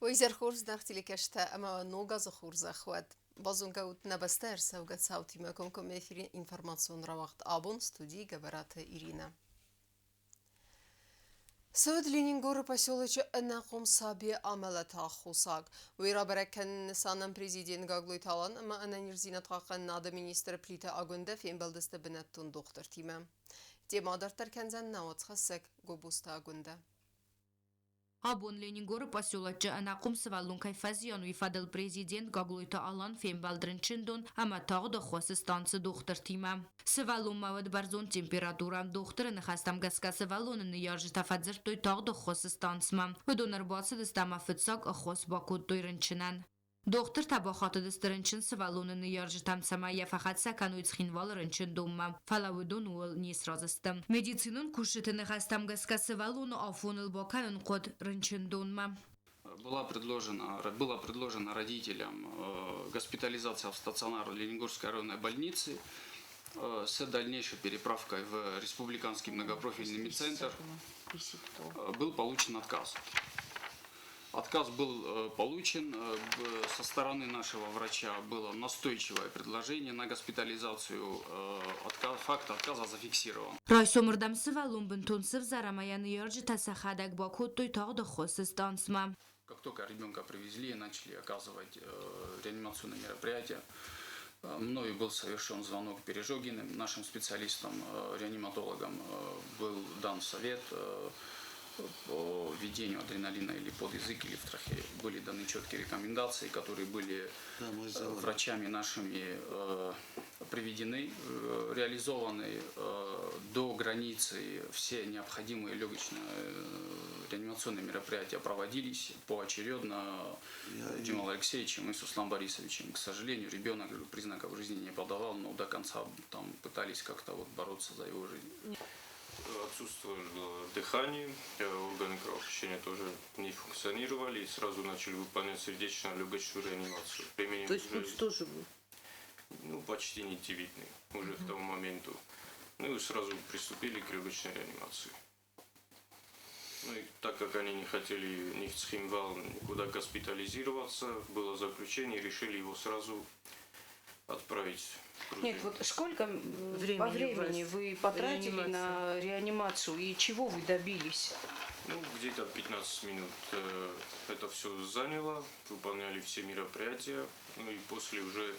وإذا خورز نختلي كشتا أما نوغاز خورز أخوات بازون قوت نبستر سوغت ساوتي ما كونكم إثرين إنفرماسيون را وقت آبون ستودي جبرات إيرينا سود لينينغور поселоча نقوم سابي عملتها خصاق ويرا بركن سانم بريزيدين غاغلوي تالان اما انا نيرزينا تاقن نادا مينيستر بليتا اغوندا فين بلدست بنتون دختر تيمم تيما دارتر كنزن ناوت خسك غوبوستا اغوندا Абон Ленингоры поселоча Анакум Свалун Кайфазиян вифадал президент Гаглуйта Алан Фембалдрин Чиндун, ама тағда хосы станция доктор Тима. Свалун мавад барзон температура доктор нахастам гаска Свалун нияжи тафадзер той тағда хосы станцма. Вдонар басы дыстама фитсак ахос бакут той рынчинан. Доктор табахаты дыстырынчын Свалунын нияжи там самая фахат сакануйц хинвал рынчын думма. Фалавудун уол нис разыстым. Медицинун кушитыны хастам гаска Свалуну афуныл баканын код рынчын думма. Была предложена родителям госпитализация в стационар Ленингорской районной больницы с дальнейшей переправкой в республиканский многопрофильный медцентр. Был получен отказ. Отказ был получен, со стороны нашего врача было настойчивое предложение на госпитализацию, факт отказа зафиксирован. Райсомырдам Свалун бентунсов зарамаян йорджи тасахадак бакут той тағда хосы станцма. Как только ребенка привезли, начали оказывать реанимационные мероприятия. Мною был совершен звонок Пережогиным, нашим специалистам, реаниматологам был дан совет по введению адреналина или под язык, или в трахее. Были даны четкие рекомендации, которые были врачами нашими приведены, реализованы до границы. Все необходимые легочно-реанимационные мероприятия проводились поочередно Димой Алексеевичем и Сусланом Борисовичем. К сожалению, ребенок признаков жизни не подавал, но до конца там пытались как-то вот бороться за его жизнь. Отсутствовало дыхание, органы кровообращения тоже не функционировали, и сразу начали выполнять сердечно-легочную реанимацию. То есть пульс тоже был? Ну, почти нитевидный уже к тому моменту. Ну и сразу приступили к легочной реанимации. Ну и так как они не хотели ни в Цхинвал никуда госпитализироваться, было заключение, решили его сразу отправить. Нет, вот сколько по времени вы потратили на реанимацию и чего вы добились? Ну, где-то 15 минут это все заняло, выполняли все мероприятия, ну и после уже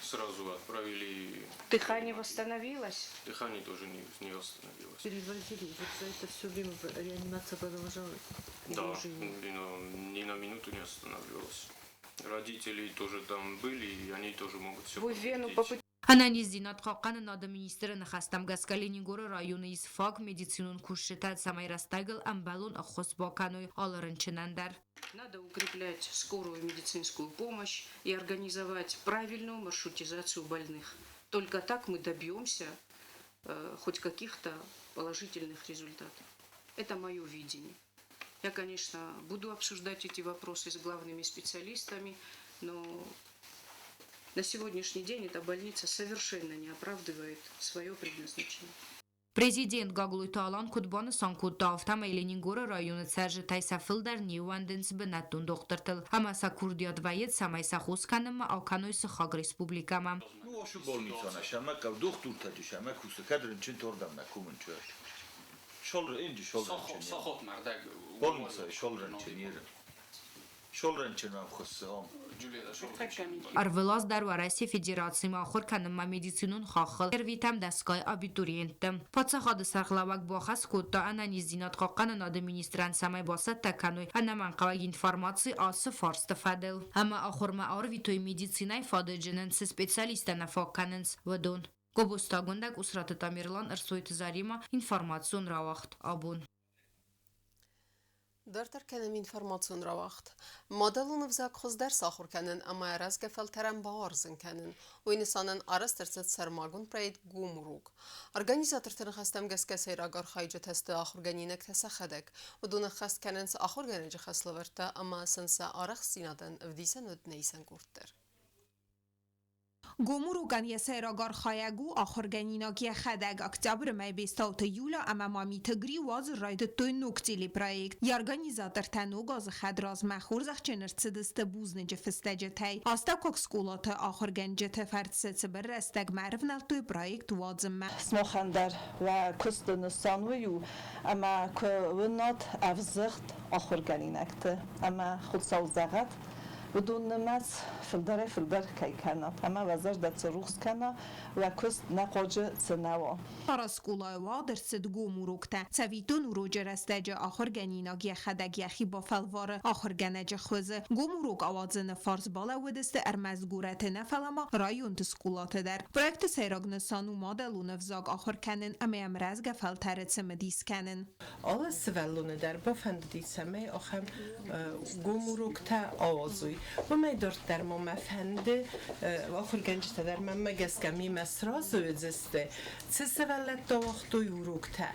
сразу отправили... Дыхание восстановилось? Дыхание тоже не восстановилось. Перевозили, вот за это все время реанимация продолжалась? Да, ни на минуту не останавливалась. Родители тоже там были, и они тоже могут все подтвердить. Ананиздинат хақаны нада министрі нахастам гаска Ленингоры районы из фак медицинун кушетат самай растагал амбалун ахос баканой аларынчынандар. Надо укреплять скорую медицинскую помощь и организовать правильную маршрутизацию больных. Только так мы добьемся хоть каких-то положительных результатов. Это мое видение. Я, конечно, буду обсуждать эти вопросы с главными специалистами, но на сегодняшний день эта больница совершенно не оправдывает свое предназначение. Президент Гаглуйта Алан Кудбаны Санкутта автама Ленингоры районы царжи тайсафыл дар Ньюанденс бенаттун доктортыл. Амаса Курдият вает самай сахусканыма алканой сахаг республикама. Ну, ашу больница нашама, кав доктор тадишама, куса кадрын чин тордам на кумынчу. Шолры инди шолрын чин. Сахот мардак. Больница шолрын чин ерын. Шолрын чин нам хосам. Арвелаз дар Россия Федерации махор каныма медицинун хахыл. Эрвитам дастгай абитуриентам. Пацахады сархлавак бахас кутта анализдинат хаққаны нады министран самай басат таканой. Анаман қаваг информации асы фарсты фадыл. Ама ахорма арвитой медицинай фадыджинын с специалистана фаққанынс вадун. Гобустагундак усраты Тамирлан арсуйты зарима информацион равахт абун. دارتر کنم اینفرماسیون را وقت مدلون وزاق خوز در ساخور کنن اما عرض گفل ترم باورزن کنن و اینسانن عرض ترسد سرماگون پرید گومروگ ارگانیزاتر تنخستم گس کسی را گر خایج تست آخر گنینک تسخدک و دون خست کنن س آخر گنج خسل ورتا اما سنس آرخ سینادن افدیسن ود نیسن گورتر Gomuruggan yeseragar khayagu akhorganinakiye khadag oktyabr may 26 jula ama mami tgri waz rayde to nuktili projekt. Organizator tanugaz khadraz makhur zakhchenertsidiste buznece festecetay. Asta kok skolata akhorganjete fartset berrestag marvnal to projekt wazm. سمخندر و کست نسانویو اما که ونات افزخت آخر گلینکت اما خود سوزغت بدون نماز فلدر کی کنه اما وزر دست روز کنه و کست نقاجه سنوا Paraskolay dersid gomurukta. Savitun rojerestece akhorganinagiye khadag yaxi ba falvar akhorganece khoze. Gomuruk avazını farz bala wedeste ermezgurete nefalama rayon skolate der. Projekt seyragn sanu modelu nevzag akhorkanen amem razga faltaretse mediskenin. Alle svellune der bofendiseme achem gomurukta avazuy. Bu meydort der momefende akhorganjte der memegeskemi mesraz özeste. Vället då urukta.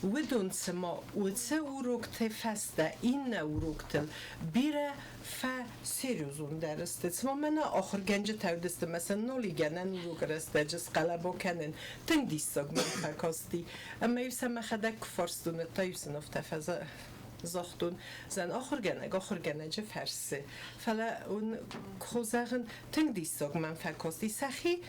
Wedun sema utse urukte fasta inne uruktel bire fa seriozun derste. Smamena akhir gence tevdeste mesela noligenen urukeste jes qalabo kenen. Teng dissag men fakasti. Amma yusama khadak forstun tayusen of tafaza زاختون زن آخر گنه چه فرسه فلا اون خوزاغن تنگ دیستاگ من فکاستی سخی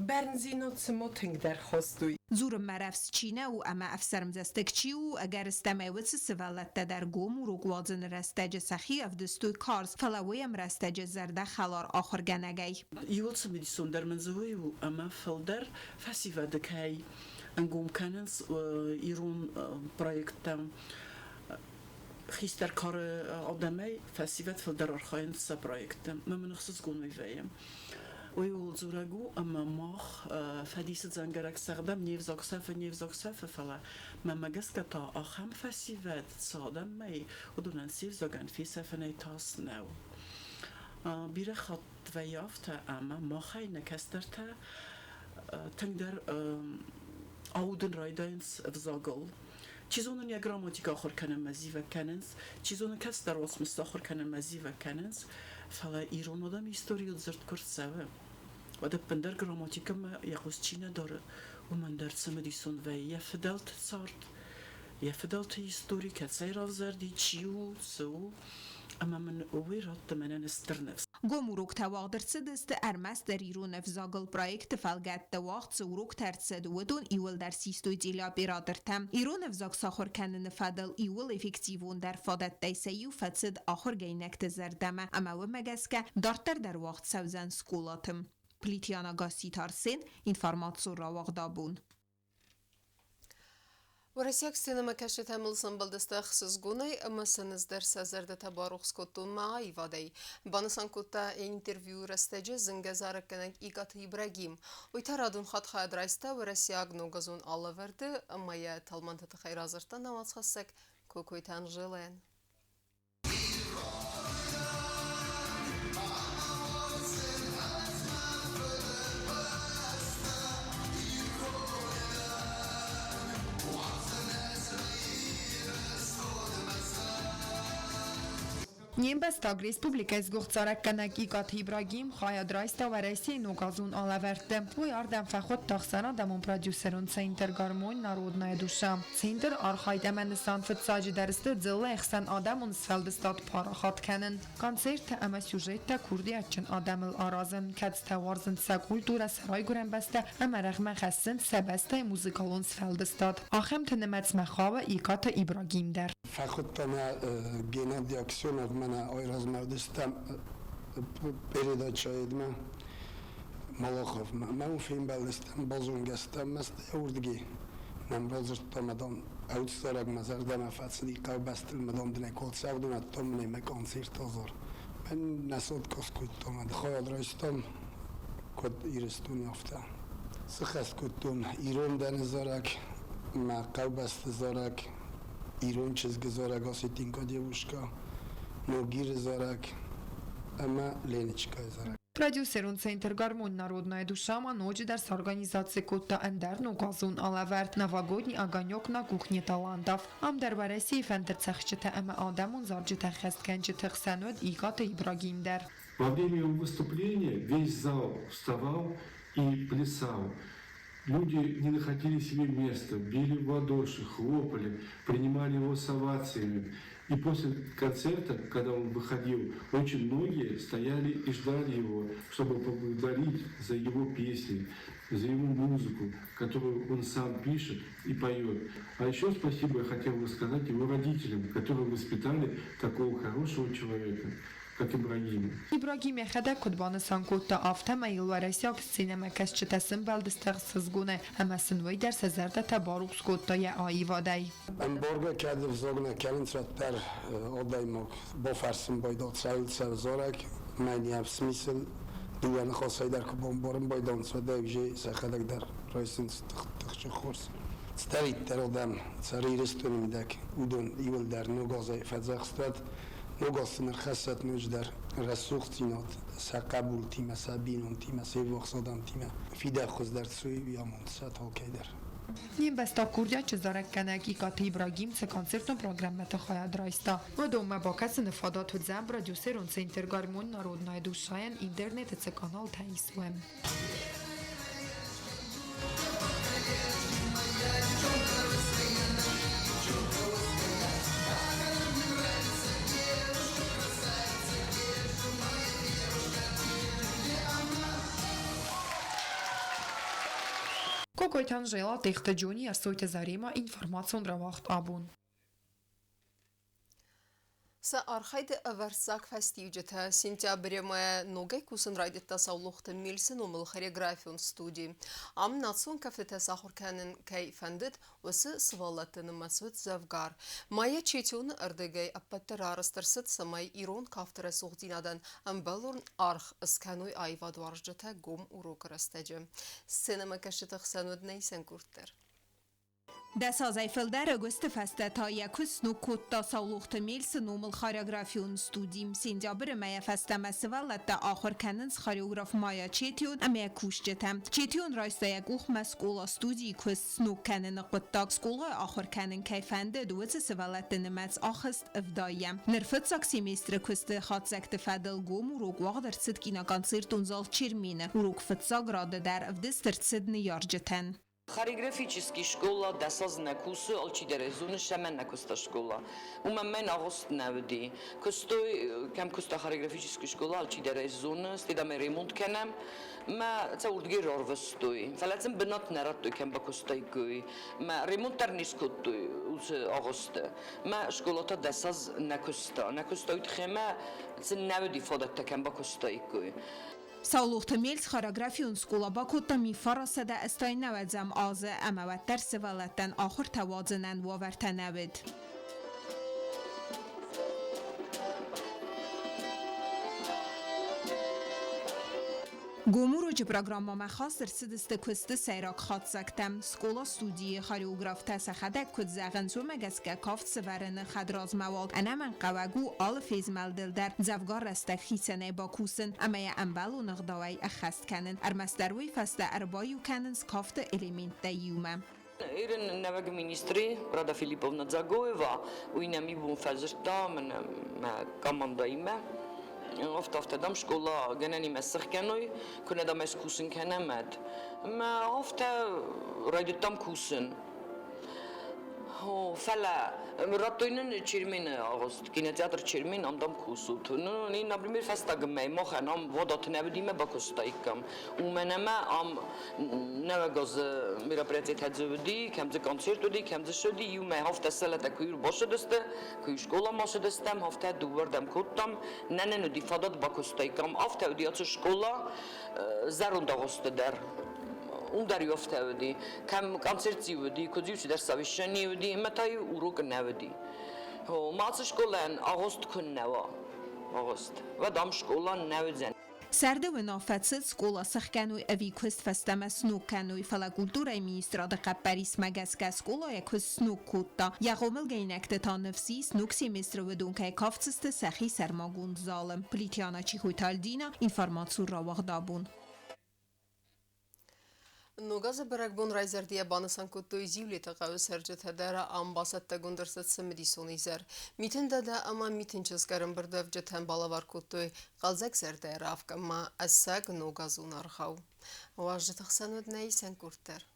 برنزینات سما تنگ در خواستوی زور مرفس چینه و اما افسرم زستکچی و اگر استمایوت سوالت در گوم و روگوازن رستج سخی افدستوی کارز فلاویم رستج زرده خلار آخر گنگی یولت میدیسون در منزوی و اما فلدر فسیفه دکی انگوم کننس ایرون پرویکتم خیستر کار آدمی فسیفت فلدر آرخاین سا پرویکتم من نخصص گونوی ویم ويقول زورجو أما ماخ فديس زنجرك استخدم نيف زاكسف فلا ما جسكتا أخم فسيفات صادم ماي ودون نسيف زاجن في سفني تاس نو بير خط ويافتا أما ما خاي نكسترتا تقدر أودن رايدينس فزاجل چیزون یا گراماتیک آخر کنن مزیو کننس چیزون کس در واسه مستاخر کنن مزیو کننس فلا ایران آدم هیستوری زرد کرد سوه و ده پندر گراماتیک ما یقوز چینه داره و من درس مدیسون و یه فدالت سارد یه فدالت هیستوری که سیر آفزردی چیو سو اما من اوی راد منن استرنفس گمرک تواردرسد است ارمس در ایران افزاگل پرویکت فلگت دواخت زورک ترسد ودون ایول در سیستوی دیلا برادرتم ایران افزاگ ساخر کنن فدل ایول افکتیوون در فادت دیسیو فتسد آخر گینکت زردمه اما و مگسکه دارتر در وقت سوزن سکولاتم پلیتیانا گاسی تارسین اینفارماتسو را وقدابون ورسيك سينما كشت همل سنبلدسته خصوص گوني اما سنزدر سازرده تباروخ سكوتون معاي وادي بانسان كوتا انترفيو رستجه زنگزارك كنك إيقات إبراهيم ويترادون خط خاد رايسته ورسياق نوغزون الله ورده اما يه تلمان تتخير ازرته نواز خسك كوكوي تنجلين Նյեմբեստագ Ռեսպուբլիկայս գողցարակ կնակի կաթ Իբրագիմ խայադրայստա վարայսի նուգազուն ալավերտը ու արդեն ֆախոտ տախսանա դամոն պրոդյուսերուն ցենտր գարմոն նարոդնայ դուշա ցենտր արխայդամենստան ֆծաժի դարստը ձլը էխսան ադամուն սվելդստատ փարախատ քանն կոնցերտը ամա սյուժետը քուրդի աչն ադամլ արազն կած թավարզն սա կուլտուրա սրայ գուրենբեստը ամարախմա խասն սեբեստը մուզիկալոն սվելդստատ ախեմ թնեմած մախավը իկաթը Իբրագիմ դեր فخدتنا جينا أكسيون أغمنا أيرز مردستم передача идме Малахов ما هو فين بالستم بازون جستم مست يوردجي نم رزرت مدام أوتسرق مزار دم فاتسدي قو بست المدام دني كل سعودنا تمني مكانسير تزور من نسود كسكوت تمن خيال رئيستم كد إيرستون يافته سخس كتون إيران دنزارك ما قو بست زارك ایران چیز گذاره گاسی تینکا دیوشکا نوگیر زارک اما لینچکای زارک Продюсерун Центр «Гармонь. Народная душа» ночь дарс организации Котта Эндерну Газун Алаверт новогодний огонек на кухне талантов. Амдар в России фендер цехчета эма Адамун зарджета хесткенчета хсануд и Гата Ибрагимдер. Во время его выступления весь зал вставал и плясал. Люди не находили себе места, били в ладоши, хлопали, принимали его с овациями. И после концерта, когда он выходил, очень многие стояли и ждали его, чтобы поблагодарить за его песни, за его музыку, которую он сам пишет и поет. А еще спасибо я хотел бы сказать его родителям, которые воспитали такого хорошего человека, как Ибрагим. Ибрагим خدا کدبان سانکوتا آفته میل و رسیاب سینما کشچ تسم بلدستر سزگونه اما سنوی در سزرده تباروک سکوتا یا آیی وادی. امبارگه کدر زاگنه کلنترات در آدای ما با فرسم بایداد سایل سوزارک معنی افس میسل دوان خاصای در که بامبارم بایدان سوده ویژه سخدک در رایسن تخش خورس. سترید در آدم سری رستون میدک اودون ایول در نگازای فضاقستاد نگاستن خاصت نوج در رسوخ تینات سقبول تیم سبینون تیم سیوخ صدام تیم فیده خوز در سوی بیامون سات ها کیدر. نیم بستا کوردیا چه زارک کنک ایکات ابراهیم سه کنسرتون программета خواهد رایستا و دوم با کس نفادات و زن پرودوسرون Центр «Гармонь. Народная душа» интернет це канал Таїсуем. Կոկոյթան ժելա տեխտը ջոնի ասոյտը զարիմա ինվորմացիոն ռավաղտ աբուն։ سأرخيد أفرساك فاستيوجتها سنتابر ما نوغي كوسن رايد التساولوخت ميلسن ومالخريغرافيون ستودي عم ناتسون كفت تساخر كانن كي فندد وس سوالتن مسود زفغار مايا تشيتون أردغي أبتر آرسترست سماي إيرون كافتر سوغدينادن أم بلورن أرخ اسكانوي آيوا دوارجتها قوم وروك رستجم سينما كشتخ سنود نيسن كورتر دساز ایفلدر اگست فسته تا یکوس نو کتا ساولوخت میلس نومل خاریوگرافیون ستودیم سینجابر میا فسته مسولت تا آخر کننس خاریوگراف مایا چیتیون امیا کوشجتم چیتیون رایسته یک اوخ مسکولا ستودی کس نو کنن قطاق سکولا آخر کنن کیفنده دوز سوالت نمت آخست افدایم نرفت ساک سیمستر کست خات زکت فدل گوم و روگ واقع در صدقینا کنسرتون زال چیرمینه و روگ فتساگ راده در افدستر صد نیارجتن Хореографический школа досозна курсы алчидерезуны шаменна куста школа. Мен агост навди. Кустой кем куста хореографический школа алчидерезуны стидам ремонт кенем. ما تصور رارفستوي فلازم بنات نراتو كم بكستاي كوي ما ريمونتر نيسكوتوي وس أغسطس ما شكولاتة دساز نكوستاي تخما سنودي فادت كم بكستاي كوي ساولوخت میلس خاریوگرافیون سکولا با کتا می فراسته ده استای نوزم آزه اما و در سوالتن آخر توازنن و ورتنوید. گوموروج پروگرام ما خاص در سدست کست سیراک خاط زکتم سکولا استودی خاریوگراف تسخدک کد زغن سو مگس که کافت سورن خدراز مواد انا من قواگو آل فیز ملدل در زفگار رسته خیسنه با کوسن اما یا انبال و نغداوی اخست کنن ارمستروی فسته اربایو کننس کافت الیمنت دیومه Ирен наваг министри Рада Филипповна Дзагоева уйнами бун фазрта мен команда име افتادم شکلا گنانی مسخ کنوی کنه دام از کوسن کنمد ما افتا رایدتم کوسن هو فلا راتوینن چرمین آغاست کینتیاتر چرمین آمدم کوسوت نه این نبرمی فستاگم می مخنام ودات نبودیم با کوستایکم و منم ام نوگاز میرا پرتی تجربی کم ز کنسرت ودی کم ز شدی یوم هفته سالت کویر باشه دسته کوی شکلا ماشه دستم هفته دوردم کتم نه ندی فدات با کوستایکم هفته ودیات شکلا زرون داغست در اون دریافته ودی کم کنسرتی ودی کدیوش در سویشنی ودی متای اوروگ نودی ماچ شکلان آغوست کن نوا آغوست و دام شکلان نودن Serde ve nafetsit skola sixkenui evi kust festeme snookenui fala kulturay ministra de Paris megeske skola kust snook kutta. Yaqomil geynekte ta nefsi snook ministra ve dunkay kaftsiste saxi sermagund zalim. Plitiana Çihuytaldina informatsiyon ravagdabun. Նոգազը բրակբոն ռայզերդիա բանասանքոտոյ զիվլետը qavı sercetedera ambasatta gundırsatsı midisoni zer. Mitin da ama mitin çözkarın bırdav ceten balavar kotoy qalzak zerdera afkama assag nogazun arxav. Vajı tıxsanod neyi sen kurtar.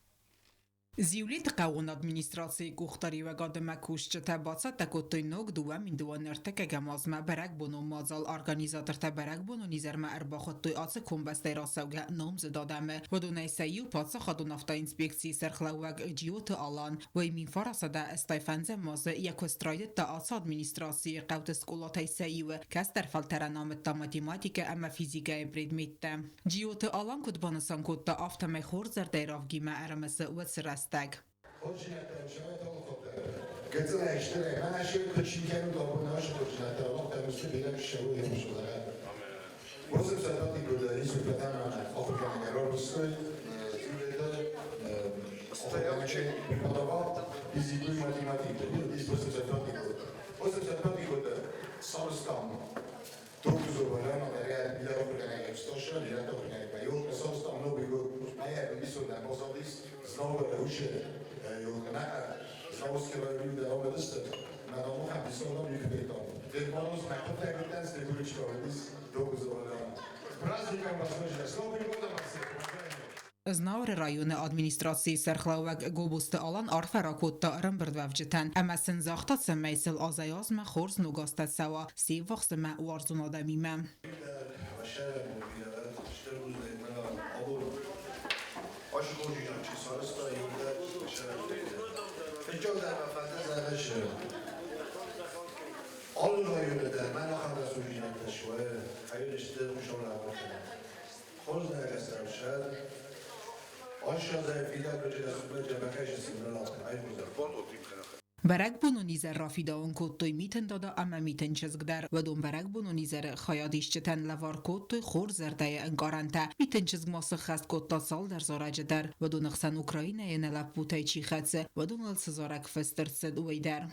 Զիուլիտ կաղուն ադմինիստրացիի կուղտարի վագադը մակուշ ճտաբացա տակոտոյնոգ դուա մինդուաներտը կգամազմա բրակ բոնո մազալ արգանիզատրտա բրակ բոնո նիզերմա արբախոտոյ ացը կոմբաստերասավգա նոմզը դադամը վդունայսայու պացա խադունավտա ինսպեկցիի սերխլավագ ջիոտը ալան վայ մին ֆարասադա ստայֆանձը մազը յակոստրայդը տա ացա ադմինիստրացիի qavtı skolotaysayu կաստեր ֆալտերանամտա մաթեմատիկա ամա ֆիզիկա предметта ջիոտը ալան կոդբանասան կոտտա ավտամայ խորձեր դերավ գիմա արամսը վծրաս Tag. Znowu uczy, znowu skierowały do obecności, na domu chętnie są nowi kobietą. Ten bonus na potem ten z tego liczby, jest długo zadowolony. Праздником вас нужно, с Новым годом вас всех! Znavr rayonu administrasiyi serxlavak gobusta alan arferakotda rımbırdvavcıtan. Ama sen zaxtat meysel azayazma xorz nugastat sawa sivvaxsma warzun adamime. Berek bunu nizer rafidaun kottoy miten dada ama miten çizgder vedon berek bunu nizer xayadişçeten lavar kottoy xor zerdeye engaranta miten çizgması xast kotta sal der zorace der vedon xsan Ukrayna'ya nelap butay çixatse vedon al sezarek festertsed uyder.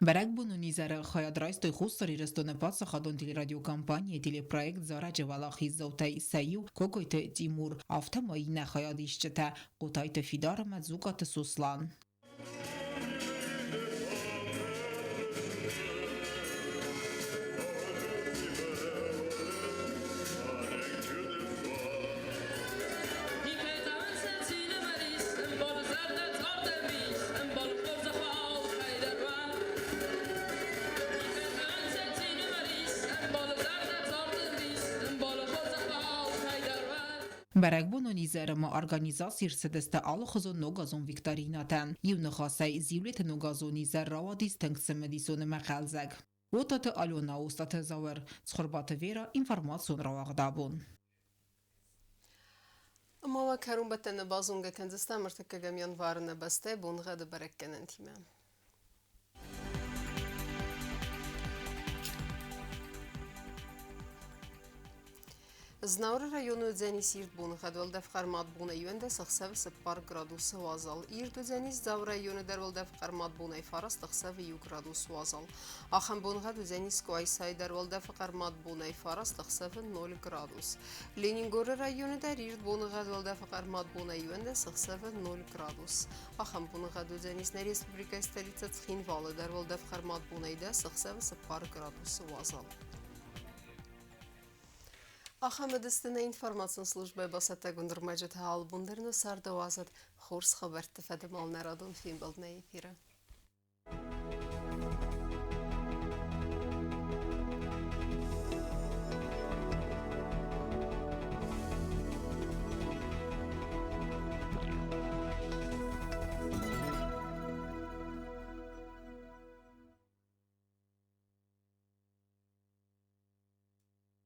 Berek bunu nizere xayadraystoy xusari restone patsa xadon teleradiokampaniya teleproyekt zarace valaxi zavtay sayu kokoyte Timur avtamayine xayadişçete qotayte fidarama zukatı suslan. Berek bunu nizerema organizasir sedeste alxozo nogazon viktorinatan. Yevne xasay zivlet nogazo nizer ravadis tenksmedisone maqalzag. Otate alona ustate zaver tsxurbat vera informasyon ravagdabun. Ama karun betene bazunga kendistan mırtıkka gemyan varına beste bunga da berek genen time. Znavr rayonu dzeniz irt bun xadval defqarmat buna yönde sıxsav sıppar gradusu vazal. İrt dzeniz zav rayonu derval defqarmat buna faras tıxsav yu gradusu vazal. Axan bunga dzeniz koaysay derval defqarmat buna faras tıxsav 0 gradus. Leningor rayonu der irt buna xadval defqarmat buna yönde sıxsav 0 gradus. Axan bunga dzeniz ne respublika stolitsa Txinvalı derval defqarmat buna ida sıxsav sıppar gradusu vazal. Ахамедистина информацион службе басата гундурмаджет хал бундерно сардавазат хорс хабарт федемал нарадон фимбалдна эфира.